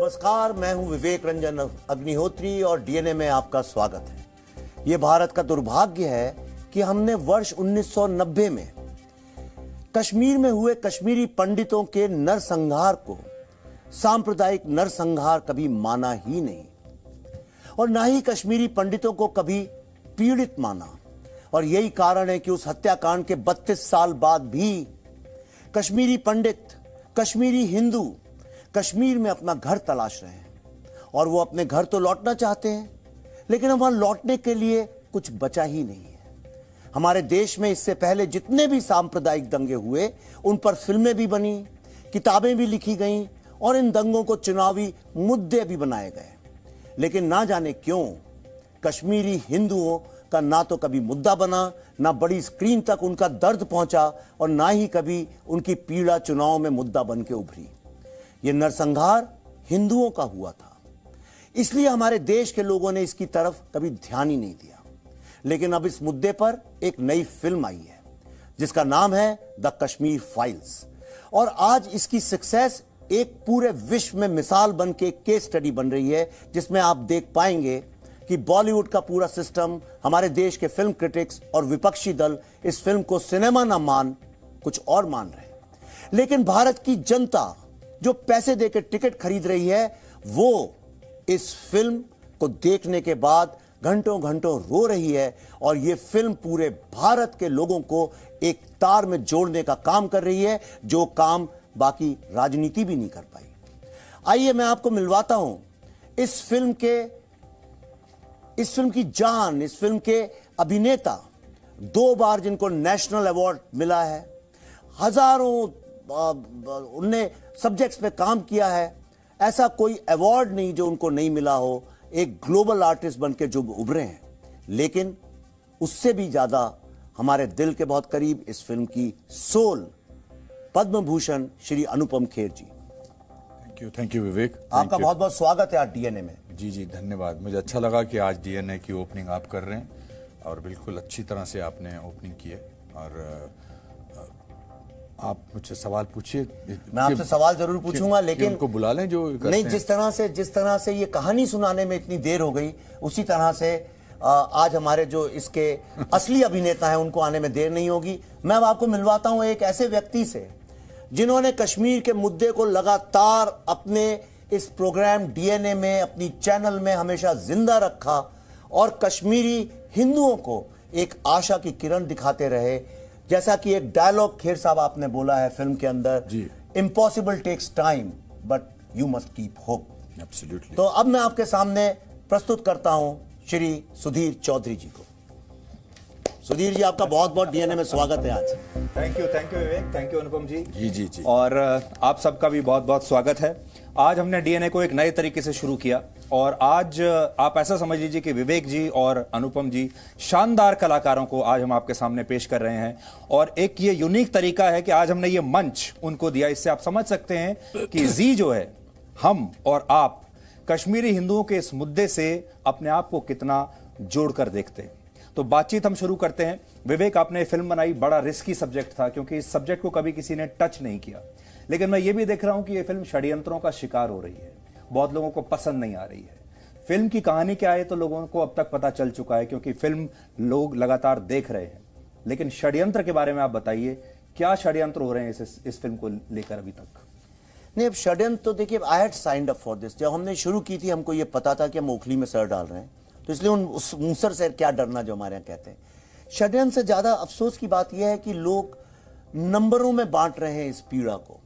नमस्कार, मैं हूं विवेक रंजन अग्निहोत्री और डीएनए में आपका स्वागत है। यह भारत का दुर्भाग्य है कि हमने वर्ष 1990 में कश्मीर में हुए कश्मीरी पंडितों के नरसंहार को सांप्रदायिक नरसंहार कभी माना ही नहीं और ना ही कश्मीरी पंडितों को कभी पीड़ित माना। और यही कारण है कि उस हत्याकांड के 32 साल बाद भी कश्मीरी पंडित, कश्मीरी हिंदू कश्मीर में अपना घर तलाश रहे हैं और वो अपने घर तो लौटना चाहते हैं, लेकिन वहां लौटने के लिए कुछ बचा ही नहीं है। हमारे देश में इससे पहले जितने भी सांप्रदायिक दंगे हुए उन पर फिल्में भी बनी, किताबें भी लिखी गईं और इन दंगों को चुनावी मुद्दे भी बनाए गए, लेकिन ना जाने क्यों कश्मीरी हिंदुओं का ना तो कभी मुद्दा बना, ना बड़ी स्क्रीन तक उनका दर्द पहुंचा और ना ही कभी उनकी पीड़ा चुनाव में मुद्दा बन के उभरी। यह नरसंहार हिंदुओं का हुआ था, इसलिए हमारे देश के लोगों ने इसकी तरफ कभी ध्यान ही नहीं दिया। लेकिन अब इस मुद्दे पर एक नई फिल्म आई है जिसका नाम है द कश्मीर फाइल्स और आज इसकी सक्सेस एक पूरे विश्व में मिसाल बन के केस स्टडी बन रही है, जिसमें आप देख पाएंगे कि बॉलीवुड का पूरा सिस्टम, हमारे देश के फिल्म क्रिटिक्स और विपक्षी दल इस फिल्म को सिनेमा ना मान कुछ और मान रहे हैं, लेकिन भारत की जनता जो पैसे देकर टिकट खरीद रही है वो इस फिल्म को देखने के बाद घंटों घंटों रो रही है और यह फिल्म पूरे भारत के लोगों को एक तार में जोड़ने का काम कर रही है, जो काम बाकी राजनीति भी नहीं कर पाई। आइए मैं आपको मिलवाता हूं इस फिल्म की जान, इस फिल्म के अभिनेता, 2 बार जिनको नेशनल अवार्ड मिला है, हजारों उनने सब्जेक्ट्स पे काम किया है, ऐसा कोई अवार्ड नहीं जो उनको नहीं मिला हो, एक ग्लोबल आर्टिस्ट बनके जो उभरे हैं। लेकिन उससे भी ज्यादा हमारे दिल के बहुत करीब इस फिल्म की soul Padma Bhushan Shri Anupam Kher ji. Thank you Vivek, आपका बहुत बहुत स्वागत है आज डीएनए में। जी धन्यवाद। मुझे अच्छा लगा कि आज डीएनए की ओपनिंग आप कर रहे हैं और बिल्कुल अच्छी तरह से आपने ओपनिंग की है। और आप मुझसे सवाल पूछिए। मैं आपसे सवाल जरूर पूछूंगा, लेकिन उनको बुला लें जो नहीं, जिस तरह से ये कहानी सुनाने में इतनी देर हो गई, उसी तरह से आज हमारे जो इसके असली अभिनेता हैं उनको आने में देर नहीं होगी। मैं अब आपको मिलवाता हूं एक ऐसे व्यक्ति से जिन्होंने कश्मीर के मुद्दे को लगातार अपने इस प्रोग्राम डीएनए में, अपनी चैनल में हमेशा जिंदा रखा और कश्मीरी हिंदुओं को एक आशा की किरण दिखाते रहे। जैसा कि एक डायलॉग खेर साहब आपने बोला है फिल्म के अंदर, impossible takes time but you must keep hope. Absolutely. तो अब मैं आपके सामने प्रस्तुत करता हूं श्री सुधीर चौधरी जी को। सुधीर जी, आपका बहुत बहुत डीएनए में स्वागत है आज। Thank you Vivek, thank you Anupam ji. जी। और आप सबका भी बहुत बहुत स्वागत है। आज हमने डीएनए को एक नए तरीके से शुरू किया और आज आप ऐसा समझ लीजिए कि विवेक जी और अनुपम जी शानदार कलाकारों को आज हम आपके सामने पेश कर रहे हैं और एक ये यूनिक तरीका है कि आज हमने ये मंच उनको दिया। इससे आप समझ सकते हैं कि जी जो है, हम और आप कश्मीरी हिंदुओं के इस मुद्दे से अपने आप को कितना जोड़कर देखते हैं। तो बातचीत हम शुरू करते हैं। विवेक, आपने फिल्म बनाई, बड़ा रिस्की सब्जेक्ट था क्योंकि इस सब्जेक्ट को कभी किसी ने टच नहीं किया, लेकिन मैं ये भी देख रहा हूं कि ये फिल्म षड्यंत्रों का शिकार हो रही है, बहुत लोगों को पसंद नहीं आ रही है। फिल्म की कहानी क्या है तो लोगों को अब तक पता चल चुका है क्योंकि फिल्म लोग लगातार देख रहे हैं, लेकिन षड्यंत्र के बारे में आप बताइए, क्या षड्यंत्र हो रहे हैं इस फिल्म को लेकर अभी तक? नहीं, अब षड्यंत्र तो देखिए, I had signed up for this. जब हमने शुरू की थी हमको ये पता था कि हम ओखली में सर डाल रहे हैं, तो इसलिए उस मूसर से क्या डरना जो हमारे यहाँ कहते हैं। षड्यंत्र से ज्यादा अफसोस की बात यह है कि लोग नंबरों में बांट रहे हैं इस पीड़ा को।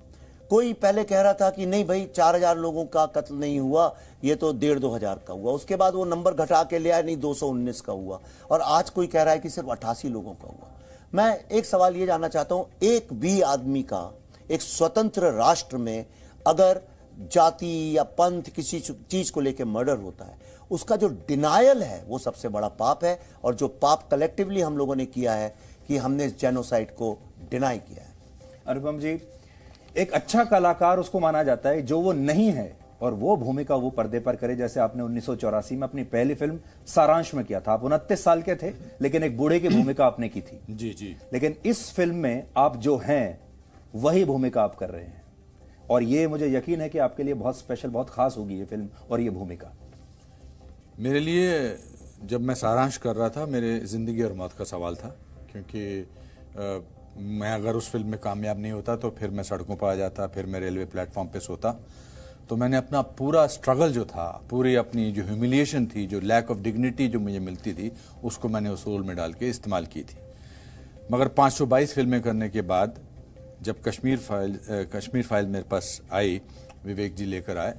कोई पहले कह रहा था कि नहीं भाई 4000 लोगों का कत्ल नहीं हुआ, ये तो 1500-2000 का हुआ। उसके बाद वो नंबर घटा के ले आया, नहीं 219 का हुआ, और आज कोई कह रहा है कि सिर्फ 88 लोगों का हुआ। मैं एक सवाल ये जानना चाहता हूं, एक भी आदमी का एक स्वतंत्र राष्ट्र में अगर जाति या पंथ किसी चीज को लेकर मर्डर होता है, उसका जो डिनायल है वो सबसे बड़ा पाप है, और जो पाप कलेक्टिवली हम लोगों ने किया है कि हमने इस जेनोसाइड को डिनाई किया है। अनुपम जी, एक अच्छा कलाकार उसको माना जाता है जो वो नहीं है और वो भूमिका वो पर्दे पर करे, जैसे आपने 1984 में अपनी पहली फिल्म सारांश में किया था। आप 29 साल के थे, लेकिन एक बूढ़े की भूमिका आपने की थी। जी। लेकिन इस फिल्म में आप जो हैं वही भूमिका आप कर रहे हैं। और ये मुझे यकीन है कि आपके लिए बहुत स्पेशल, बहुत खास होगी ये फिल्म और ये भूमिका। मेरे लिए जब मैं सारांश कर रहा था, मेरे ज़िंदगी और मौत का सवाल था, क्योंकि मैं अगर उस फिल्म में कामयाब नहीं होता तो फिर मैं सड़कों पर आ जाता, फिर मैं रेलवे प्लेटफॉर्म पे सोता। तो मैंने अपना पूरा स्ट्रगल जो था, पूरी अपनी जो ह्यूमिलिएशन थी, जो लैक ऑफ डिग्निटी जो मुझे मिलती थी, उसको मैंने उस रोल में डाल के इस्तेमाल की थी। मगर 522 फिल्में करने के बाद जब कश्मीर फाइल मेरे पास आई, विवेक जी लेकर आए,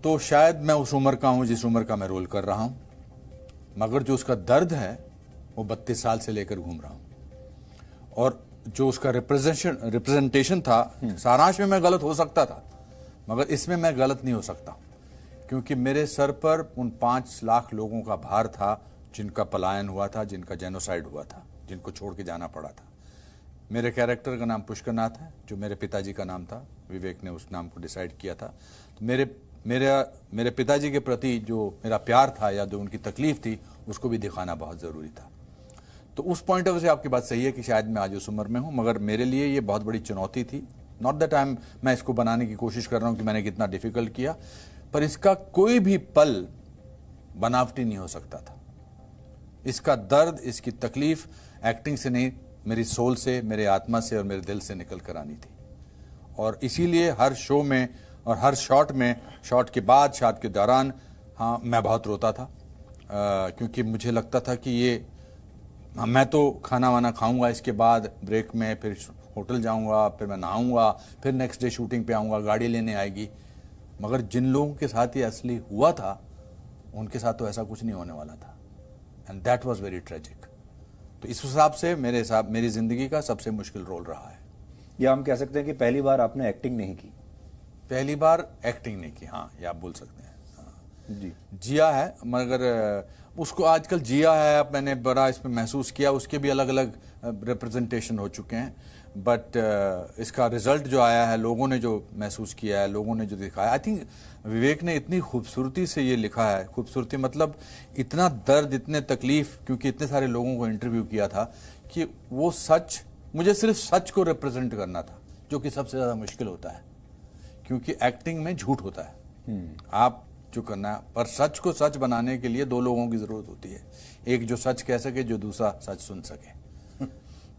तो शायद मैं उस उम्र का हूँ जिस उम्र का मैं रोल कर रहा हूँ, मगर जो उसका दर्द है वो 32 साल से लेकर घूम रहा हूँ। और जो उसका रिप्रेजेंटेशन था, सारांश में मैं गलत हो सकता था, मगर इसमें मैं गलत नहीं हो सकता, क्योंकि मेरे सर पर उन 5 लाख लोगों का भार था जिनका पलायन हुआ था, जिनका जेनोसाइड हुआ था, जिनको छोड़ के जाना पड़ा था। मेरे कैरेक्टर का नाम पुष्करनाथ है, जो मेरे पिताजी का नाम था। विवेक ने उस नाम को डिसाइड किया था। तो मेरे पिताजी के प्रति जो मेरा प्यार था या जो उनकी तकलीफ थी, उसको भी दिखाना बहुत ज़रूरी था। तो उस पॉइंट ऑफ व्यू से आपकी बात सही है कि शायद मैं आज उस उम्र में हूँ, मगर मेरे लिए ये बहुत बड़ी चुनौती थी। नॉट दैट मैं इसको बनाने की कोशिश कर रहा हूँ कि मैंने कितना डिफिकल्ट किया, पर इसका कोई भी पल बनावटी नहीं हो सकता था। इसका दर्द, इसकी तकलीफ एक्टिंग से नहीं, मेरी सोल से, मेरे आत्मा से और मेरे दिल से निकल कर आनी थी। और इसीलिए हर शो में और हर शॉट में, शॉट के बाद, शॉट के दौरान, हाँ, मैं बहुत रोता था, क्योंकि मुझे लगता था कि ये मैं तो खाना वाना खाऊंगा, इसके बाद ब्रेक में फिर होटल जाऊंगा, फिर मैं नहाऊंगा, फिर नेक्स्ट डे शूटिंग पे आऊंगा, गाड़ी लेने आएगी। मगर जिन लोगों के साथ ये असली हुआ था, उनके साथ तो ऐसा कुछ नहीं होने वाला था, and that was very tragic. तो इस हिसाब से मेरी जिंदगी का सबसे मुश्किल रोल रहा है। या हम कह सकते हैं कि पहली बार आपने एक्टिंग नहीं की? पहली बार एक्टिंग नहीं की, हाँ, ये आप बोल सकते हैं। हाँ। जी, जिया है, मगर उसको आजकल जिया है, अब मैंने बड़ा इसमें महसूस किया, उसके भी अलग अलग रिप्रेजेंटेशन हो चुके हैं, बट इसका रिजल्ट जो आया है, लोगों ने जो महसूस किया है, लोगों ने जो दिखाया, आई थिंक विवेक ने इतनी खूबसूरती से ये लिखा है। खूबसूरती मतलब इतना दर्द, इतने तकलीफ, क्योंकि इतने सारे लोगों को इंटरव्यू किया था, कि वो सच, मुझे सिर्फ सच को रिप्रेजेंट करना था, जो कि सबसे ज़्यादा मुश्किल होता है, क्योंकि एक्टिंग में झूठ होता है। आप जो करना है, पर सच को सच बनाने के लिए 2 लोगों की ज़रूरत होती है, एक जो सच कह सके, जो दूसरा सच सुन सके।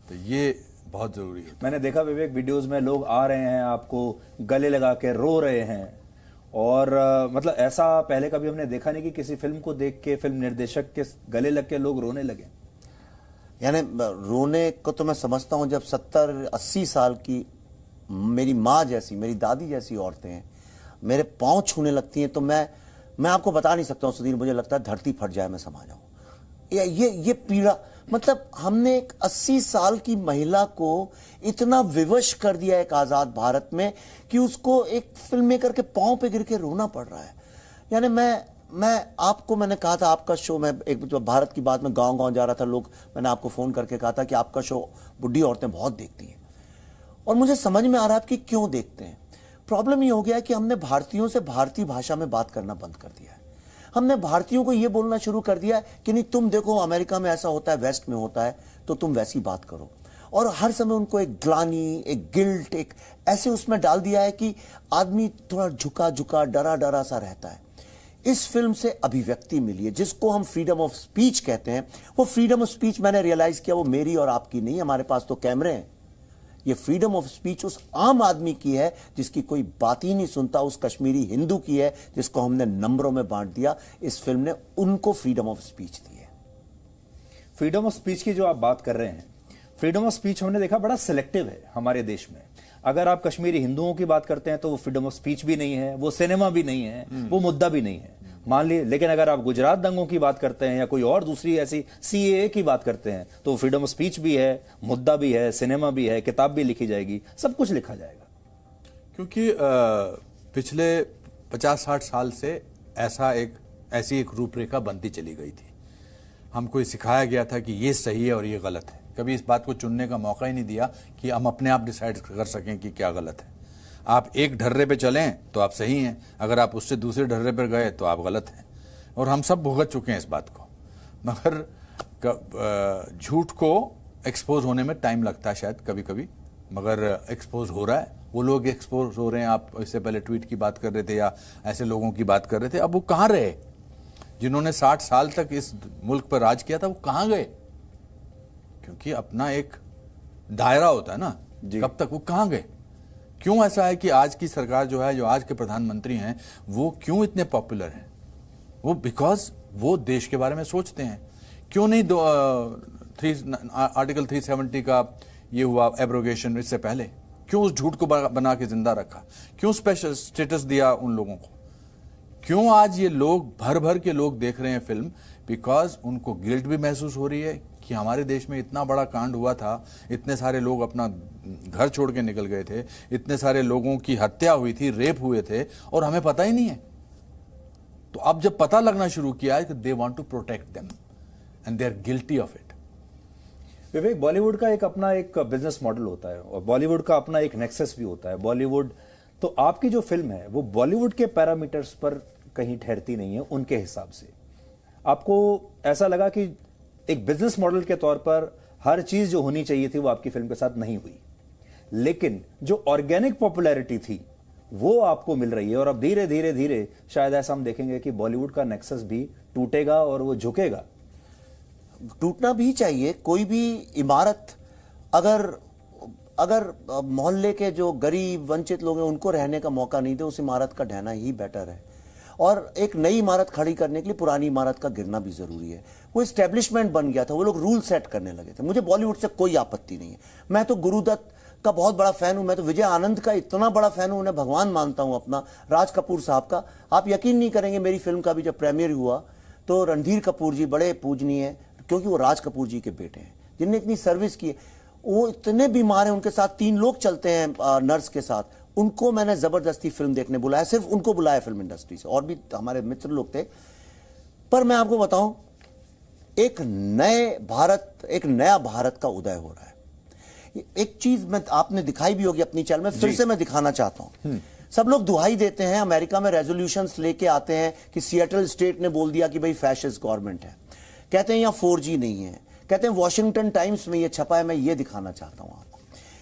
तो ये बहुत ज़रूरी है। मैंने देखा विवेक, वीडियोस में लोग आ रहे हैं, आपको गले लगा के रो रहे हैं, और मतलब ऐसा पहले कभी हमने देखा नहीं कि किसी फिल्म को देख के फिल्म निर्देशक के गले लग के लोग रोने लगे। यानी रोने को तो मैं समझता हूं, जब 70-80 साल की मेरी माँ जैसी, मेरी दादी जैसी औरतें हैं, मेरे पाँव छूने लगती हैं, तो मैं आपको बता नहीं सकता हूं सुधीर, मुझे लगता है धरती फट जाए, मैं समा जाऊं। ये पीड़ा, मतलब हमने एक 80 साल की महिला को इतना विवश कर दिया एक आजाद भारत में, कि उसको एक फिल्म मेकर के पांव पे गिर के रोना पड़ रहा है। यानी मैंने कहा था, आपका शो, मैं एक जब भारत की बात में गांव जा रहा था, मैंने आपको फोन करके कहा था कि आपका शो बुढ़ी औरतें बहुत देखती हैं, और मुझे समझ में आ रहा है कि क्यों देखते हैं। प्रॉब्लम ये हो गया है कि हमने भारतीयों से भारतीय भाषा में बात करना बंद कर दिया है। हमने भारतीयों को यह बोलना शुरू कर दिया है कि नहीं, तुम देखो अमेरिका में ऐसा होता है, वेस्ट में होता है, तो तुम वैसी बात करो। और हर समय उनको एक ग्लानी, एक गिल्ट, एक ऐसे उसमें डाल दिया है कि आदमी थोड़ा झुका डरा सा रहता है। इस फिल्म से अभिव्यक्ति मिली है, जिसको हम फ्रीडम ऑफ स्पीच कहते हैं। वो फ्रीडम ऑफ स्पीच मैंने रियलाइज किया, वो मेरी और आपकी नहीं, हमारे पास तो कैमरे हैं। ये फ्रीडम ऑफ स्पीच उस आम आदमी की है जिसकी कोई बात ही नहीं सुनता, उस कश्मीरी हिंदू की है जिसको हमने नंबरों में बांट दिया। इस फिल्म ने उनको फ्रीडम ऑफ स्पीच दी है। फ्रीडम ऑफ स्पीच की जो आप बात कर रहे हैं, फ्रीडम ऑफ स्पीच हमने देखा बड़ा सिलेक्टिव है हमारे देश में। अगर आप कश्मीरी हिंदुओं की बात करते हैं तो वो फ्रीडम ऑफ स्पीच भी नहीं है, वो सिनेमा भी नहीं है, वो मुद्दा भी नहीं है, मान लिए। लेकिन अगर आप गुजरात दंगों की बात करते हैं या कोई और दूसरी ऐसी CAA की बात करते हैं, तो फ्रीडम ऑफ स्पीच भी है, मुद्दा भी है, सिनेमा भी है, किताब भी लिखी जाएगी, सब कुछ लिखा जाएगा। क्योंकि पिछले 50-60 साल से ऐसी एक रूपरेखा बनती चली गई थी। हमको ये सिखाया गया था कि ये सही है और ये गलत है। कभी इस बात को चुनने का मौका ही नहीं दिया कि हम अपने आप डिसाइड कर सकें कि क्या गलत है। आप एक ढर्रे पे चलें तो आप सही हैं, अगर आप उससे दूसरे ढर्रे पर गए तो आप गलत हैं, और हम सब भुगत चुके हैं इस बात को। मगर झूठ को एक्सपोज होने में टाइम लगता है शायद कभी कभी, मगर एक्सपोज हो रहा है, वो लोग एक्सपोज हो रहे हैं। आप इससे पहले ट्वीट की बात कर रहे थे या ऐसे लोगों की बात कर रहे थे, अब वो कहाँ रहे? जिन्होंने 60 साल तक इस मुल्क पर राज किया था, वो कहाँ गए? क्योंकि अपना एक दायरा होता है ना, कब तक, वो कहाँ गए? क्यों ऐसा है कि आज की सरकार जो है, जो आज के प्रधानमंत्री हैं, वो क्यों इतने पॉपुलर हैं? वो बिकॉज वो देश के बारे में सोचते हैं। क्यों नहीं आर्टिकल 370 का ये हुआ एब्रोगेशन इससे पहले? क्यों उस झूठ को बना के जिंदा रखा? क्यों स्पेशल स्टेटस दिया उन लोगों को? क्यों आज ये लोग भर भर के लोग देख रहे हैं फिल्म? बिकॉज उनको गिल्ट भी महसूस हो रही है कि हमारे देश में इतना बड़ा कांड हुआ था, इतने सारे लोग अपना घर छोड़ के निकल गए थे, इतने सारे लोगों की हत्या हुई थी, रेप हुए थे, और हमें पता ही नहीं है। तो अब जब पता लगना शुरू किया है कि they want to protect them and they are guilty of it. Vivek, Bollywood का एक अपना एक बिजनेस मॉडल होता है और बॉलीवुड का अपना एक नेक्सस भी होता है। बॉलीवुड, तो आपकी जो फिल्म है वो बॉलीवुड के पैरामीटर्स पर कहीं ठहरती नहीं है उनके हिसाब से। आपको ऐसा लगा कि एक बिजनेस मॉडल के तौर पर हर चीज जो होनी चाहिए थी वो आपकी फिल्म के साथ नहीं हुई, लेकिन जो ऑर्गेनिक पॉपुलैरिटी थी वो आपको मिल रही है। और अब धीरे धीरे धीरे शायद ऐसा हम देखेंगे कि बॉलीवुड का नेक्सस भी टूटेगा और वो झुकेगा। टूटना भी चाहिए। कोई भी इमारत अगर मोहल्ले के जो गरीब वंचित लोग हैं उनको रहने का मौका नहीं दे, उस इमारत का ढहना ही बेटर है। और एक नई इमारत खड़ी करने के लिए पुरानी इमारत का गिरना भी जरूरी है। वो एस्टेब्लिशमेंट बन गया था, वो लोग रूल सेट करने लगे थे। मुझे बॉलीवुड से कोई आपत्ति नहीं है। मैं तो गुरुदत्त का बहुत बड़ा फैन हूं, मैं तो विजय आनंद का इतना बड़ा फैन हूं, उन्हें भगवान मानता हूं अपना, राज कपूर साहब का। आप यकीन नहीं करेंगे, मेरी फिल्म का भी जब प्रीमियर हुआ तो रणधीर कपूर जी बड़े पूजनीय है, क्योंकि वो राज कपूर जी के बेटे हैं जिनने इतनी सर्विस की है। वो इतने बीमार हैं, उनके साथ 3 लोग चलते हैं नर्स के साथ। उनको मैंने जबरदस्ती फिल्म देखने बुलाया, सिर्फ उनको बुलाया फिल्म इंडस्ट्री से, और भी हमारे मित्र लोग थे। पर मैं आपको बताऊं, एक नया भारत का उदय हो रहा है। एक चीज मैं आपने दिखाई भी होगी अपनी चैनल में, फिर से मैं दिखाना चाहता हूं। सब लोग दुहाई देते हैं, अमेरिका में रेजोल्यूशंस लेके आते हैं कि सिएटल स्टेट ने बोल दिया कि भाई फैशिस्ट गवर्नमेंट है, कहते हैं यहां 4G नहीं है, कहते हैं वॉशिंगटन टाइम्स में ये छपा है। मैं ये दिखाना चाहता हूं आपको,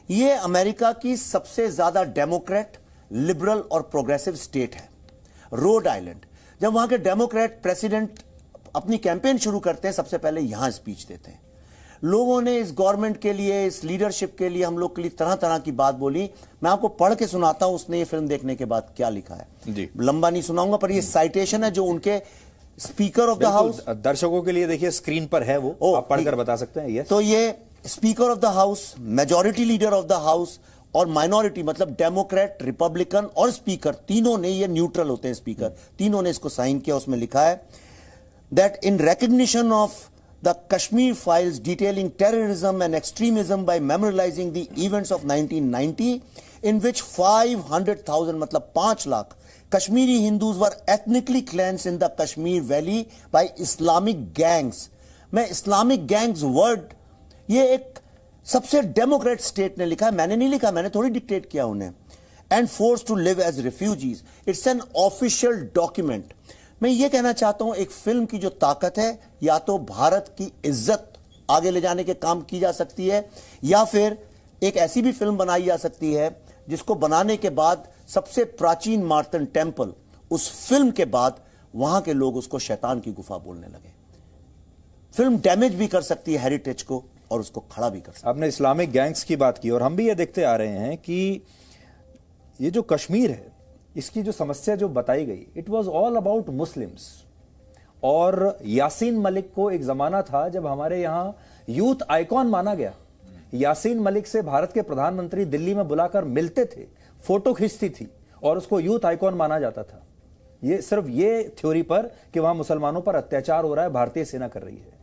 ये अमेरिका की सबसे ज्यादा डेमोक्रेट, लिबरल और प्रोग्रेसिव स्टेट है, रोड आइलैंड। जब वहां के डेमोक्रेट प्रेसिडेंट अपनी कैंपेन शुरू करते हैं, सबसे पहले यहां स्पीच देते हैं। लोगों ने इस गवर्नमेंट के लिए, इस लीडरशिप के लिए, हम लोग के लिए तरह तरह की बात बोली। मैं आपको पढ़ के सुनाता हूं उसने ये फिल्म देखने के बाद क्या लिखा है जी। लंबा नहीं सुनाऊंगा, पर ये साइटेशन है जो उनके स्पीकर ऑफ द हाउस, दर्शकों के लिए देखिए स्क्रीन पर है वो, आप पढ़कर बता सकते हैं। तो ये speaker of the house, majority leader of the house और माइनॉरिटी मतलब डेमोक्रेट, रिपब्लिकन और स्पीकर, तीनों ने, ये न्यूट्रल होते हैं स्पीकर, तीनों ने इसको साइन किया। उसमें लिखा है that in recognition of the Kashmir files detailing terrorism and extremism by memorializing the events of 1990 in which 500,000 मतलब 5 lakh Kashmiri Hindus were ethnically cleansed in the Kashmir Valley by Islamic gangs। मैं Islamic gangs word, ये एक सबसे Democrat state ने लिखा है, मैंने नहीं लिखा, मैंने थोड़ी डिक्टेट किया उन्हें। And force to live as refugees, it's an official document. मैं ये कहना चाहता हूं, एक फिल्म की जो ताकत है, या तो भारत की इज्जत आगे ले जाने के काम की जा सकती है, या फिर एक ऐसी भी फिल्म बनाई जा सकती है जिसको बनाने के बाद सबसे प्राचीन मार्तन टेम्पल, उस फिल्म के बाद वहां के लोग उसको शैतान की गुफा बोलने लगे। फिल्म डैमेज भी कर सकती है हेरिटेज को और उसको खड़ा भी कर सकती है। आपने इस्लामिक गैंग्स की बात की और हम भी ये देखते आ रहे हैं कि ये जो कश्मीर है, इसकी जो समस्या जो बताई गई, it was all about Muslims. और यासीन मलिक को एक जमाना था जब हमारे यहां यूथ आइकॉन माना गया। यासीन मलिक से भारत के प्रधानमंत्री दिल्ली में बुलाकर मिलते थे, फोटो खींचती थी और उसको यूथ आइकॉन माना जाता था। ये सिर्फ ये थ्योरी पर कि वहां मुसलमानों पर अत्याचार हो रहा है, भारतीय सेना कर रही है।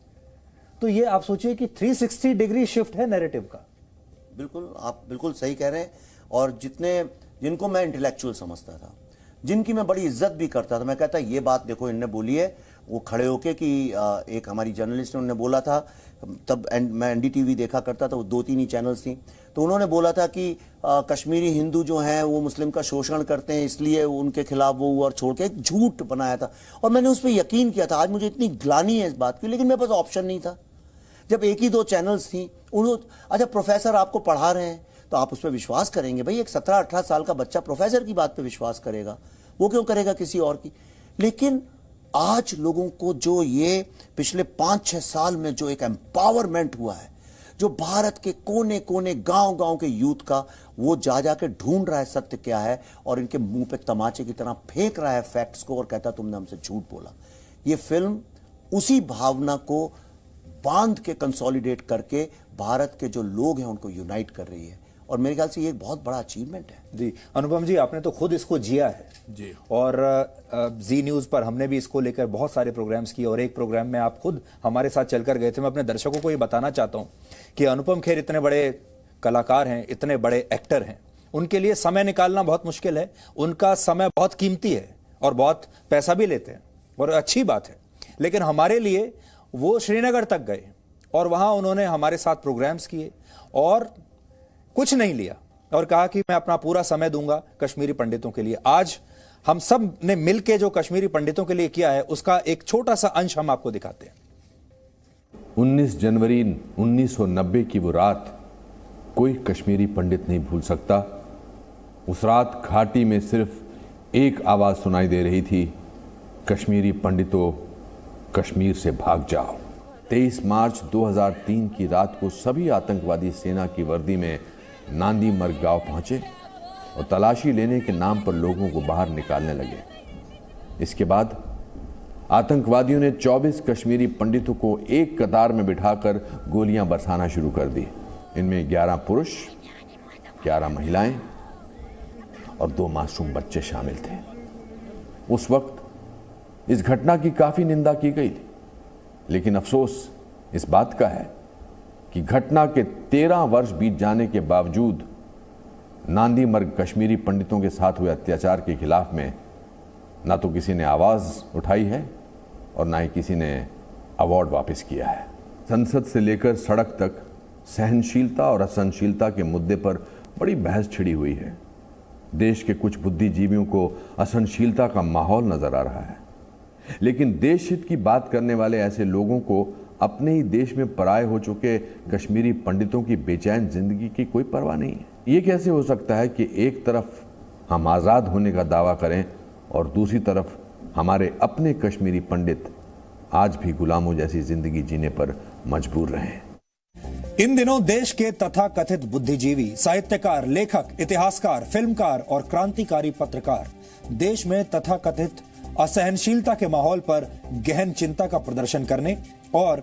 तो ये आप सोचिए कि 360 डिग्री शिफ्ट है नैरेटिव का। बिल्कुल, आप बिल्कुल सही कह रहे हैं। और जिनको मैं इंटेलेक्चुअल समझता था, जिनकी मैं बड़ी इज्जत भी करता था, मैं कहता ये बात देखो इनने बोली है, वो खड़े होके कि एक हमारी जर्नलिस्ट ने उन्होंने बोला था, तब मैं एनडीटीवी देखा करता था, वो 2-3 ही चैनल्स थी, तो उन्होंने बोला था कि कश्मीरी हिंदू जो हैं वो मुस्लिम का शोषण करते हैं, इसलिए उनके खिलाफ वो हुआ, और छोड़ के एक झूठ बनाया था। और मैंने उस पर यकीन किया था। आज मुझे इतनी ग्लानी है इस बात की, लेकिन मेरे पास ऑप्शन नहीं था। जब एक ही 2 चैनल्स थी, उन्होंने अच्छा प्रोफेसर आपको पढ़ा रहे हैं तो आप उस पर विश्वास करेंगे? भाई एक 17-18 साल का बच्चा प्रोफेसर की बात पे विश्वास करेगा, वो क्यों करेगा किसी और की? लेकिन आज लोगों को जो ये पिछले 5-6 साल में जो एक एम्पावरमेंट हुआ है, जो भारत के कोने कोने गांव गांव के यूथ का, वो जा जाके ढूंढ रहा है सत्य क्या है और इनके मुंह पे तमाचे की तरह फेंक रहा है फैक्ट्स को और कहता तुमने हमसे झूठ बोला। ये फिल्म उसी भावना को बांध के कंसोलिडेट करके भारत के जो लोग हैं उनको यूनाइट कर रही है, और मेरे ख्याल से ये एक बहुत बड़ा अचीवमेंट है। जी अनुपम जी, आपने तो खुद इसको जिया है जी, और जी न्यूज़ पर हमने भी इसको लेकर बहुत सारे प्रोग्राम्स किए और एक प्रोग्राम में आप खुद हमारे साथ चलकर गए थे। मैं अपने दर्शकों को ये बताना चाहता हूँ कि अनुपम खेर इतने बड़े कलाकार हैं, इतने बड़े एक्टर हैं, उनके लिए समय निकालना बहुत मुश्किल है। उनका समय बहुत कीमती है और बहुत पैसा भी लेते हैं और अच्छी बात है। लेकिन हमारे लिए वो श्रीनगर तक गए और वहाँ उन्होंने हमारे साथ प्रोग्राम्स किए और कुछ नहीं लिया और कहा कि मैं अपना पूरा समय दूंगा कश्मीरी पंडितों के लिए। आज हम सब ने मिलकर जो कश्मीरी पंडितों के लिए किया है उसका एक छोटा सा अंश हम आपको दिखाते हैं। 19 जनवरी 1990 की वो रात कोई कश्मीरी पंडित नहीं भूल सकता। उस रात घाटी में सिर्फ एक आवाज सुनाई दे रही थी, कश्मीरी पंडितों कश्मीर से भाग जाओ। 23 मार्च 2003 की रात को सभी आतंकवादी सेना की वर्दी में नांदी मर्ग गांव पहुंचे और तलाशी लेने के नाम पर लोगों को बाहर निकालने लगे। इसके बाद आतंकवादियों ने 24 कश्मीरी पंडितों को एक कतार में बिठाकर गोलियां बरसाना शुरू कर दी। इनमें 11 पुरुष, 11 महिलाएं और 2 मासूम बच्चे शामिल थे। उस वक्त इस घटना की काफी निंदा की गई थी, लेकिन अफसोस इस बात का है कि घटना के 13 वर्ष बीत जाने के बावजूद नांदी मर्ग कश्मीरी पंडितों के साथ हुए अत्याचार के खिलाफ में ना तो किसी ने आवाज उठाई है और ना ही किसी ने अवार्ड वापस किया है। संसद से लेकर सड़क तक सहनशीलता और असहनशीलता के मुद्दे पर बड़ी बहस छिड़ी हुई है। देश के कुछ बुद्धिजीवियों को असहनशीलता का माहौल नजर आ रहा है, लेकिन देश हित की बात करने वाले ऐसे लोगों को अपने ही देश में पराये हो चुके कश्मीरी पंडितों की बेचैन जिंदगी की कोई परवाह नहीं है। ये कैसे हो सकता है कि एक तरफ हम आज़ाद होने का दावा करें और दूसरी तरफ हमारे अपने कश्मीरी पंडित आज भी गुलामों जैसी जिंदगी जीने पर मजबूर रहें। इन दिनों देश के तथाकथित बुद्धिजीवी, साहित्यकार, लेखक, इतिहासकार, फिल्मकार और क्रांतिकारी पत्रकार देश में तथाकथित असहनशीलता के माहौल पर गहन चिंता का प्रदर्शन करने और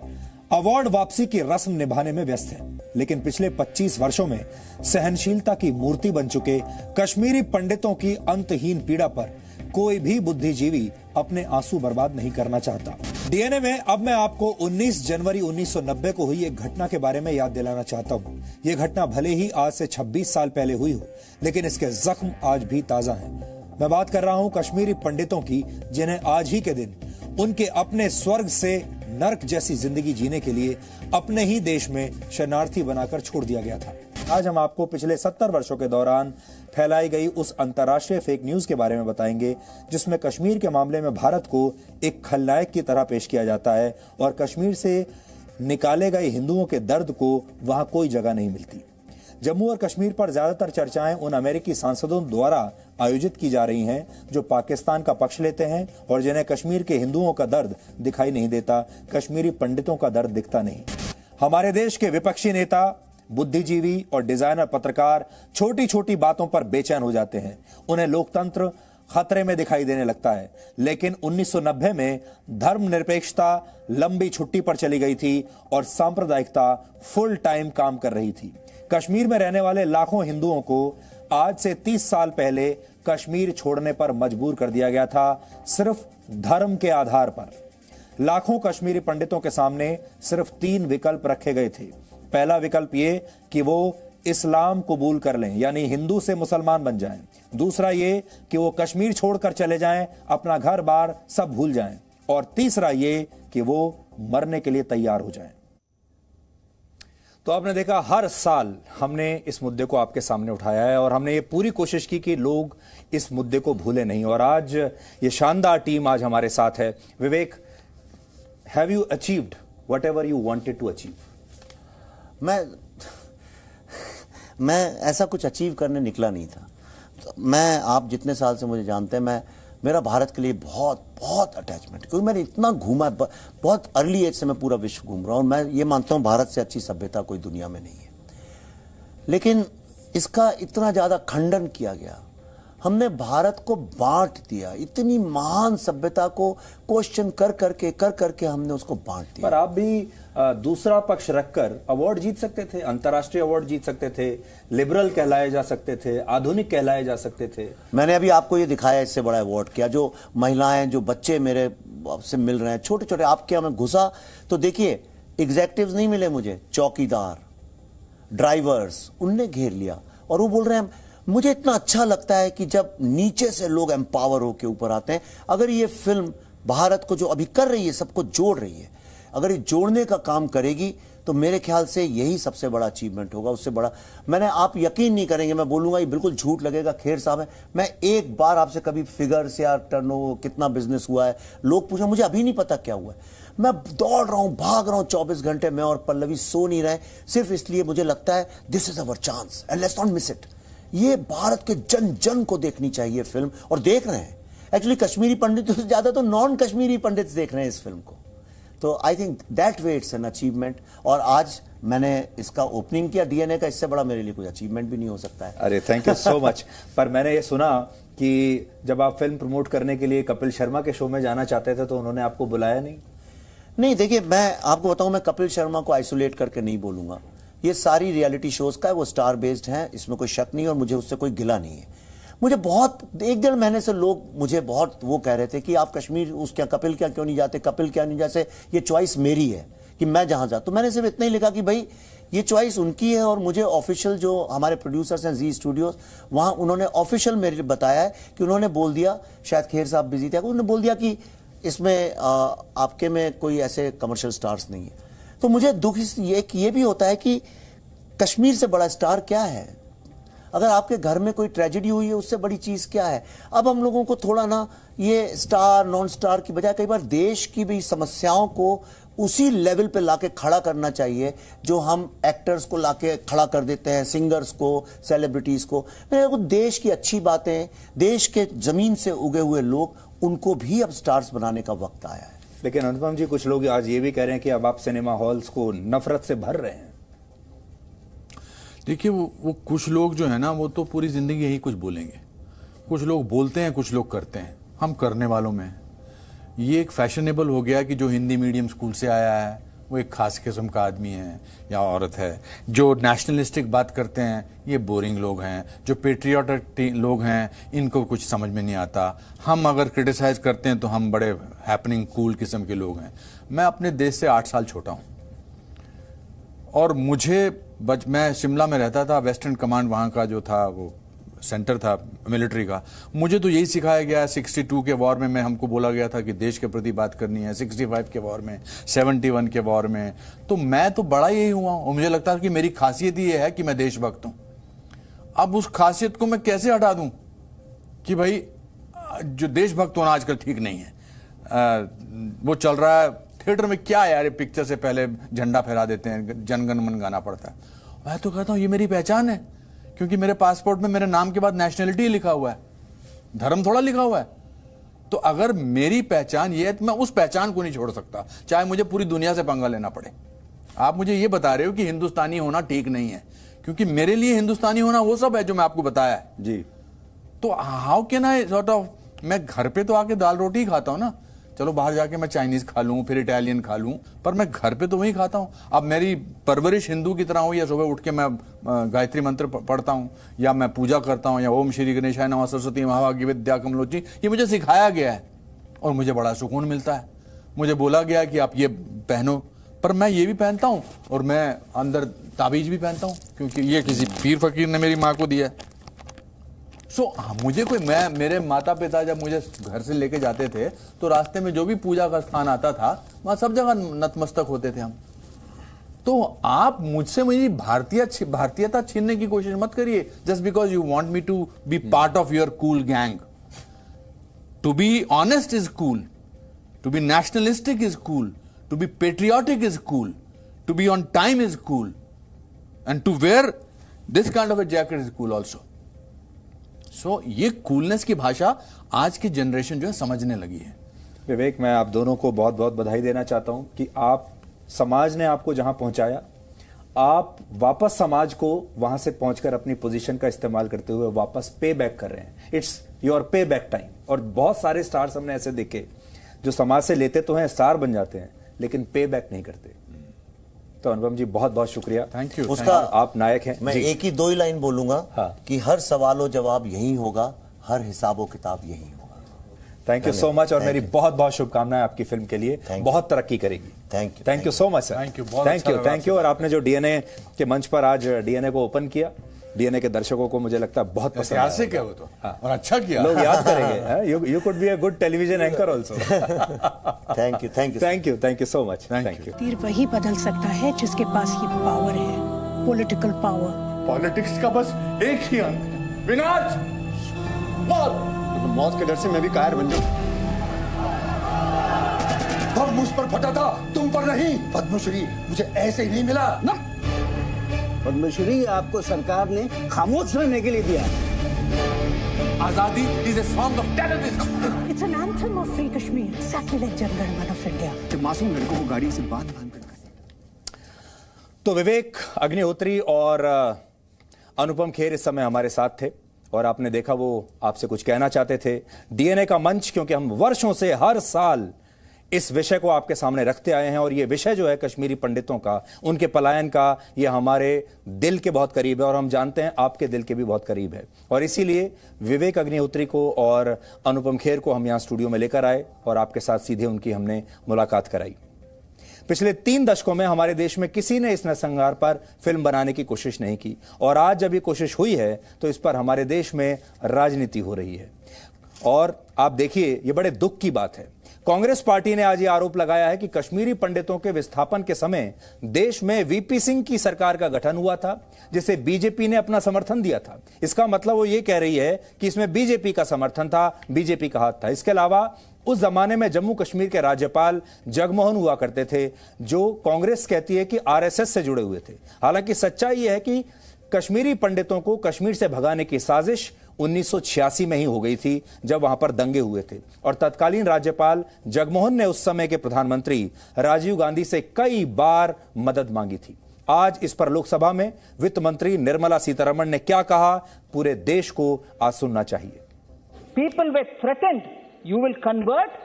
अवार्ड वापसी की रस्म निभाने में व्यस्त हैं। लेकिन पिछले 25 वर्षों में सहनशीलता की मूर्ति बन चुके कश्मीरी पंडितों की अंतहीन पीड़ा पर कोई भी बुद्धिजीवी अपने आंसू बर्बाद नहीं करना चाहता। डीएनए में अब मैं आपको 19 जनवरी 1990 को हुई एक घटना के बारे में याद दिलाना चाहता हूँ। ये घटना भले ही आज से 26 साल पहले हुई हो, लेकिन इसके जख्म आज भी ताजा हैं। मैं बात कर रहा हूं कश्मीरी पंडितों की, जिन्हें आज ही के दिन उनके अपने स्वर्ग से नर्क जैसी जिंदगी जीने के लिए अपने ही देश में शरणार्थी बनाकर छोड़ दिया गया था। आज हम आपको पिछले 70 वर्षों के दौरान फैलाई गई उस अंतर्राष्ट्रीय फेक न्यूज के बारे में बताएंगे, जिसमें कश्मीर के मामले में भारत को एक खलनायक की तरह पेश किया जाता है और कश्मीर से निकाले गए हिंदुओं के दर्द को वहां कोई जगह नहीं मिलती। जम्मू और कश्मीर पर ज्यादातर चर्चाएं उन अमेरिकी सांसदों द्वारा आयोजित की जा रही हैं जो पाकिस्तान का पक्ष लेते हैं और जिन्हें कश्मीर के हिंदुओं का दर्द दिखाई नहीं देता, कश्मीरी पंडितों का दर्द दिखता नहीं। हमारे देश के विपक्षी नेता, बुद्धिजीवी और डिजाइनर पत्रकार छोटी छोटी बातों पर बेचैन हो जाते हैं। उन्हें लोकतंत्र खतरे में दिखाई देने लगता है। लेकिन 1990 में धर्मनिरपेक्षता लंबी छुट्टी पर चली गई थी और सांप्रदायिकता फुल टाइम काम कर रही थी। कश्मीर में रहने वाले लाखों हिंदुओं को आज से 30 साल पहले कश्मीर छोड़ने पर मजबूर कर दिया गया था, सिर्फ धर्म के आधार पर। लाखों कश्मीरी पंडितों के सामने सिर्फ 3 विकल्प रखे गए थे। पहला विकल्प ये कि वो इस्लाम कबूल कर लें, यानी हिंदू से मुसलमान बन जाएं। दूसरा ये कि वो कश्मीर छोड़कर चले जाएं, अपना घर बार सब भूल जाएं। और तीसरा ये कि वो मरने के लिए तैयार हो जाएं। तो आपने देखा, हर साल हमने इस मुद्दे को आपके सामने उठाया है और हमने ये पूरी कोशिश की कि लोग इस मुद्दे को भूले नहीं। और आज ये शानदार टीम आज हमारे साथ है। Vivek, have you achieved whatever you wanted to achieve? मैं ऐसा कुछ अचीव करने निकला नहीं था। तो मैं, आप जितने साल से मुझे जानते हैं, मेरा भारत के लिए बहुत बहुत अटैचमेंट, क्योंकि मैंने इतना घूमा, बहुत अर्ली एज से मैं पूरा विश्व घूम रहा हूँ, और मैं ये मानता हूँ भारत से अच्छी सभ्यता कोई दुनिया में नहीं है। लेकिन इसका इतना ज़्यादा खंडन किया गया, हमने भारत को बांट दिया, इतनी महान सभ्यता को क्वेश्चन कर करके हमने उसको बांट दिया। पर आप भी दूसरा पक्ष रखकर अवार्ड जीत सकते थे, अंतर्राष्ट्रीय अवार्ड जीत सकते थे, लिबरल कहलाए जा सकते थे, आधुनिक कहलाए जा सकते थे। मैंने अभी आपको ये दिखाया, इससे बड़ा अवार्ड क्या, जो महिलाएं, जो बच्चे मेरे से मिल रहे हैं, छोटे छोटे, आपके यहाँ में घुसा तो देखिए एग्जेक्टिव्स नहीं मिले मुझे, चौकीदार, ड्राइवर्स, उनने घेर लिया और वो बोल रहे हैं। मुझे इतना अच्छा लगता है कि जब नीचे से लोग एम्पावर होकर ऊपर आते हैं। अगर ये फिल्म भारत को जो अभी कर रही है, सबको जोड़ रही है, अगर ये जोड़ने का काम करेगी तो मेरे ख्याल से यही सबसे बड़ा अचीवमेंट होगा। उससे बड़ा मैंने, आप यकीन नहीं करेंगे, मैं बोलूंगा ये बिल्कुल झूठ लगेगा, खेर साहब है, मैं एक बार आपसे कभी फिगर्स या टर्नओवर कितना बिजनेस हुआ है, लोग पूछे, मुझे अभी नहीं पता क्या हुआ है। मैं दौड़ रहा हूं, भाग रहा हूं 24 घंटे, मैं और पल्लवी सो नहीं रहे, सिर्फ इसलिए मुझे लगता है this is our chance and let's not miss it. ये भारत के जन जन को देखनी चाहिए फिल्म, और देख रहे हैं। एक्चुअली कश्मीरी पंडितों से ज्यादा तो नॉन कश्मीरी पंडित देख रहे हैं इस फिल्म को। तो I think that way it's an achievement. और आज मैंने इसका ओपनिंग किया डीएनए का, इससे बड़ा मेरे लिए कोई अचीवमेंट भी नहीं हो सकता है। अरे थैंक यू सो मच। पर मैंने ये सुना कि जब आप फिल्म प्रमोट करने के लिए कपिल शर्मा के शो में जाना चाहते थे तो उन्होंने आपको बुलाया नहीं? नहीं, देखिए मैं आपको बताऊं, मैं कपिल शर्मा को आइसोलेट करके नहीं बोलूंगा। ये सारी रियलिटी शोज का है, वो स्टार बेस्ड हैं, इसमें कोई शक नहीं, और मुझे उससे कोई गिला नहीं है। मुझे बहुत, 1-1.5 महीने से लोग मुझे बहुत वो कह रहे थे कि आप कश्मीर उसके कपिल क्या क्यों नहीं जाते, कपिल क्या नहीं जाते, ये चॉइस मेरी है कि मैं जहां जा। तो मैंने सिर्फ इतना ही लिखा कि भाई ये चॉइस उनकी है, और मुझे ऑफिशियल जो हमारे प्रोड्यूसर्स हैं जी स्टूडियोज, वहां उन्होंने ऑफिशियल मेरे बताया है कि उन्होंने बोल दिया, शायद खेर साहब बिजी थे, उन्होंने बोल दिया कि इसमें आपके में कोई ऐसे कमर्शियल स्टार्स नहीं है। तो मुझे दुख ये भी होता है कि कश्मीर से बड़ा स्टार क्या है? अगर आपके घर में कोई ट्रेजेडी हुई है, उससे बड़ी चीज क्या है? अब हम लोगों को थोड़ा ना ये स्टार नॉन स्टार की बजाय कई बार देश की भी समस्याओं को उसी लेवल पे लाके खड़ा करना चाहिए जो हम एक्टर्स को लाके खड़ा कर देते हैं, सिंगर्स को, सेलिब्रिटीज को। मेरे को देश की अच्छी बातें, देश के जमीन से उगे हुए लोग, उनको भी अब स्टार्स बनाने का वक्त आया है। लेकिन अनुपम जी, कुछ लोग आज ये भी कह रहे हैं कि अब आप सिनेमा हॉल्स को नफरत से भर रहे हैं। देखिए वो कुछ लोग जो है ना, वो तो पूरी जिंदगी यही कुछ बोलेंगे। कुछ लोग बोलते हैं, कुछ लोग करते हैं, हम करने वालों में हैं। ये एक फैशनेबल हो गया कि जो हिंदी मीडियम स्कूल से आया है वो एक खास किस्म का आदमी है या औरत है। जो नेशनलिस्टिक बात करते हैं ये बोरिंग लोग हैं। जो पेट्रियाटिक लोग हैं इनको कुछ समझ में नहीं आता। हम अगर क्रिटिसाइज करते हैं तो हम बड़े हैपनिंग कूल किस्म के लोग हैं। मैं अपने देश से 8 साल छोटा हूँ, और मैं शिमला में रहता था, वेस्टर्न कमांड वहाँ का जो था वो सेंटर था मिलिट्री का। मुझे तो यही सिखाया गया, 62 के वॉर में हमको बोला गया था कि देश के प्रति बात करनी है, 65 के वॉर में, 71 के वॉर में। तो मैं तो बड़ा यही हुआ, और मुझे लगता है कि मेरी खासियत ये है कि मैं देशभक्त हूँ। अब उस खासियत को मैं कैसे हटा दूँ कि भाई जो देशभक्त होना आजकल ठीक नहीं है। वो चल रहा है थिएटर में, क्या यार, पिक्चर से पहले झंडा फहरा देते हैं, जनगण मन गाना पड़ता है। मैं तो कहता हूँ ये मेरी पहचान है, क्योंकि मेरे पासपोर्ट में मेरे नाम के बाद नेशनलिटी लिखा हुआ है, धर्म थोड़ा लिखा हुआ है। तो अगर मेरी पहचान ये है तो मैं उस पहचान को नहीं छोड़ सकता, चाहे मुझे पूरी दुनिया से पंगा लेना पड़े। आप मुझे ये बता रहे हो कि हिंदुस्तानी होना ठीक नहीं है, क्योंकि मेरे लिए हिंदुस्तानी होना वो सब है जो मैं आपको बताया है जी। तो how can I sort of, मैं घर पे तो आके दाल रोटी खाता हूँ ना, चलो बाहर जाके मैं चाइनीज खा लूं, फिर इटालियन खा लूं, पर मैं घर पे तो वही खाता हूं। अब मेरी परवरिश हिंदू की तरह हो, या सुबह उठ के मैं गायत्री मंत्र पढ़ता हूं, या मैं पूजा करता हूं, या ओम श्री गणेशाय नमः सरस्वती महाभाग्य विद्या कमलोची, ये मुझे सिखाया गया है और मुझे बड़ा सुकून मिलता है। मुझे बोला गया कि आप ये पहनो, पर मैं ये भी पहनता हूं, और मैं अंदर ताबीज भी पहनता हूं, क्योंकि ये किसी पीर फकीर ने मेरी माँ को दिया है। मुझे कोई, मेरे माता पिता जब मुझे घर से लेके जाते थे तो रास्ते में जो भी पूजा का स्थान आता था वहां सब जगह नतमस्तक होते थे हम। तो आप मुझसे मेरी भारतीयता छीनने की कोशिश मत करिए, just because you want me to be part of your cool gang. To be honest is cool, to be nationalistic is cool, to be patriotic is cool, to be on time is cool, and to wear this kind of a jacket is cool also. So ये coolness की भाषा आज की generation जो है समझने लगी है। विवेक, मैं आप दोनों को बहुत बहुत बधाई देना चाहता हूं कि आप, समाज ने आपको जहां पहुंचाया, आप वापस समाज को वहां से पहुंचकर अपनी पोजीशन का इस्तेमाल करते हुए वापस पे बैक कर रहे हैं। इट्स योर पे बैक टाइम। और बहुत सारे स्टार्स हमने ऐसे देखे जो समाज से लेते तो हैं, स्टार बन जाते हैं, लेकिन पे बैक नहीं करते। तो अनुपम जी, बहुत बहुत शुक्रिया। Thank you. उसका आप नायक हैं। मैं एक ही दो ही लाइन बोलूंगा कि हर सवालो जवाब यही होगा, हर हिसाबो किताब यही होगा। Thank you so much. और मेरी बहुत बहुत शुभकामनाएं आपकी फिल्म के लिए, बहुत तरक्की करेगी। Thank you so much sir. Thank you. और आपने जो डीएनए के मंच पर आज डीएनए को ओपन किया, डीएनए के दर्शकों को मुझे लगता है बहुत पसंद आया। क्या वो तो और अच्छा किया, लोग याद करेंगे। You could be a good television anchor also. Thank you so much. Thank you. तीर वही बदल सकता है जिसके पास ये पावर है, पॉलिटिकल पावर। पॉलिटिक्स का बस एक ही अंत है, विनाश, मौत। तो मौत के डर से मैं भी कायर बन जाऊं। बम मुझ पर फटा था, तुम पर नहीं। पद्मश्री मुझे ऐसे ही नहीं मिला ना। पद्मश्री आपको सरकार ने खामोश रहने के लिए दिया। आजादी is a song of terrorism. It's an anthem of free Kashmir, exactly like Jana Gana Mana of India. मासूम लड़कों को गाड़ी से बांध कर। तो विवेक अग्निहोत्री और अनुपम खेर इस समय हमारे साथ थे और आपने देखा वो आपसे कुछ कहना चाहते थे। डीएनए का मंच, क्योंकि हम वर्षों से हर साल इस विषय को आपके सामने रखते आए हैं और ये विषय जो है कश्मीरी पंडितों का, उनके पलायन का, ये हमारे दिल के बहुत करीब है और हम जानते हैं आपके दिल के भी बहुत करीब है। और इसीलिए विवेक अग्निहोत्री को और अनुपम खेर को हम यहाँ स्टूडियो में लेकर आए और आपके साथ सीधे उनकी हमने मुलाकात कराई। पिछले 3 दशकों में हमारे देश में किसी ने इस नरसंहार पर फिल्म बनाने की कोशिश नहीं की और आज जब ये कोशिश हुई है तो इस पर हमारे देश में राजनीति हो रही है। और आप देखिए, ये बड़े दुख की बात है, कांग्रेस पार्टी ने आज ये आरोप लगाया है कि कश्मीरी पंडितों के विस्थापन के समय देश में वीपी सिंह की सरकार का गठन हुआ था, जिसे बीजेपी ने अपना समर्थन दिया था। इसका मतलब वो ये कह रही है कि इसमें बीजेपी का समर्थन था, बीजेपी का हाथ था। इसके अलावा उस जमाने में जम्मू कश्मीर के राज्यपाल जगमोहन हुआ करते थे, जो कांग्रेस कहती है कि आरएसएस से जुड़े हुए थे। हालांकि सच्चाई यह है कि कश्मीरी पंडितों को कश्मीर से भगाने की साजिश 1986 में ही हो गई थी, जब वहां पर दंगे हुए थे और तत्कालीन राज्यपाल जगमोहन ने उस समय के प्रधानमंत्री राजीव गांधी से कई बार मदद मांगी थी। आज इस पर लोकसभा में वित्त मंत्री निर्मला सीतारमण ने क्या कहा, पूरे देश को आज सुनना चाहिए। People were threatened, you will convert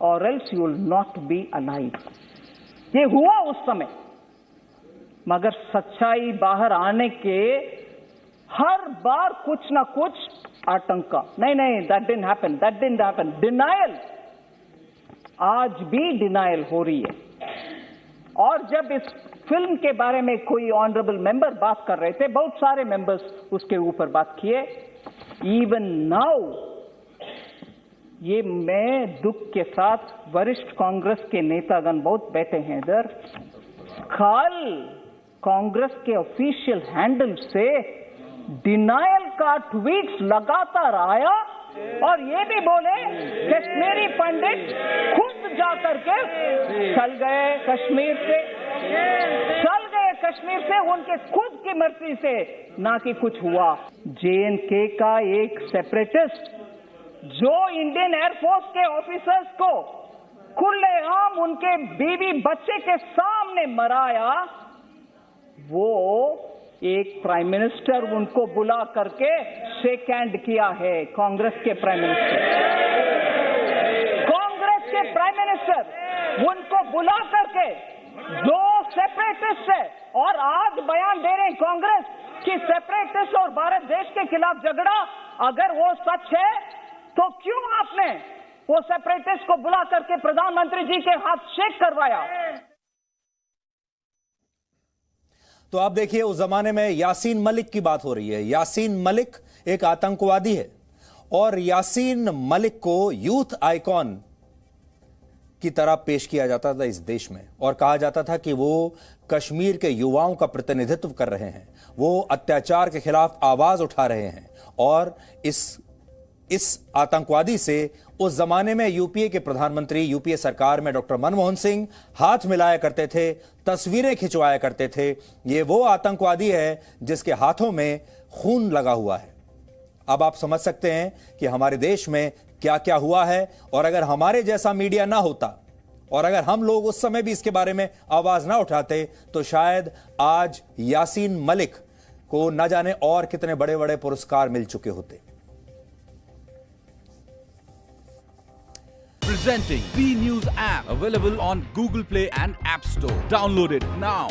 or else you will not be alive. ये हुआ उस समय, मगर सच्चाई बाहर आने के हर बार कुछ ना कुछ आतंका, नहीं, that didn't happen, डिनायल, आज भी डिनायल हो रही है। और जब इस फिल्म के बारे में कोई ऑनरेबल मेंबर बात कर रहे थे, बहुत सारे मेंबर्स उसके ऊपर बात किए, इवन नाउ, ये मैं दुख के साथ, वरिष्ठ कांग्रेस के नेतागण बहुत बैठे हैं इधर, कल कांग्रेस के ऑफिशियल हैंडल से डिनायल का ट्वीट्स लगातार आया और ये भी बोले कश्मीरी पंडित खुद जाकर के चल गए कश्मीर से, उनके खुद की मर्जी से, ना कि कुछ हुआ। जेएनके का एक सेपरेटिस्ट जो इंडियन एयरफोर्स के ऑफिसर्स को खुलेआम उनके बीवी बच्चे के सामने मराया, वो एक प्राइम मिनिस्टर उनको बुला करके शेक हैंड किया है। कांग्रेस के प्राइम मिनिस्टर उनको बुला करके, दो सेपरेटिस्ट है, और आज बयान दे रहे हैं कांग्रेस कि सेपरेटिस्ट और भारत देश के खिलाफ झगड़ा, अगर वो सच है तो क्यों आपने वो सेपरेटिस्ट को बुला करके प्रधानमंत्री जी के हाथ शेक करवाया। तो आप देखिए, उस जमाने में यासीन मलिक की बात हो रही है। यासीन मलिक एक आतंकवादी है और यासीन मलिक को यूथ आइकॉन की तरह पेश किया जाता था इस देश में और कहा जाता था कि वो कश्मीर के युवाओं का प्रतिनिधित्व कर रहे हैं, वो अत्याचार के खिलाफ आवाज उठा रहे हैं और इस इस आतंकवादी से उस जमाने में यूपीए के प्रधानमंत्री, यूपीए सरकार में डॉक्टर मनमोहन सिंह हाथ मिलाया करते थे, तस्वीरें खिंचवाया करते थे। ये वो आतंकवादी है जिसके हाथों में खून लगा हुआ है। अब आप समझ सकते हैं कि हमारे देश में क्या क्या हुआ है, और अगर हमारे जैसा मीडिया ना होता और अगर हम लोग उस समय भी इसके बारे में आवाज ना उठाते तो शायद आज यासीन मलिक को न जाने और कितने बड़े बड़े पुरस्कार मिल चुके होते। Presenting B News app, available on Google Play and App Store. Download it now.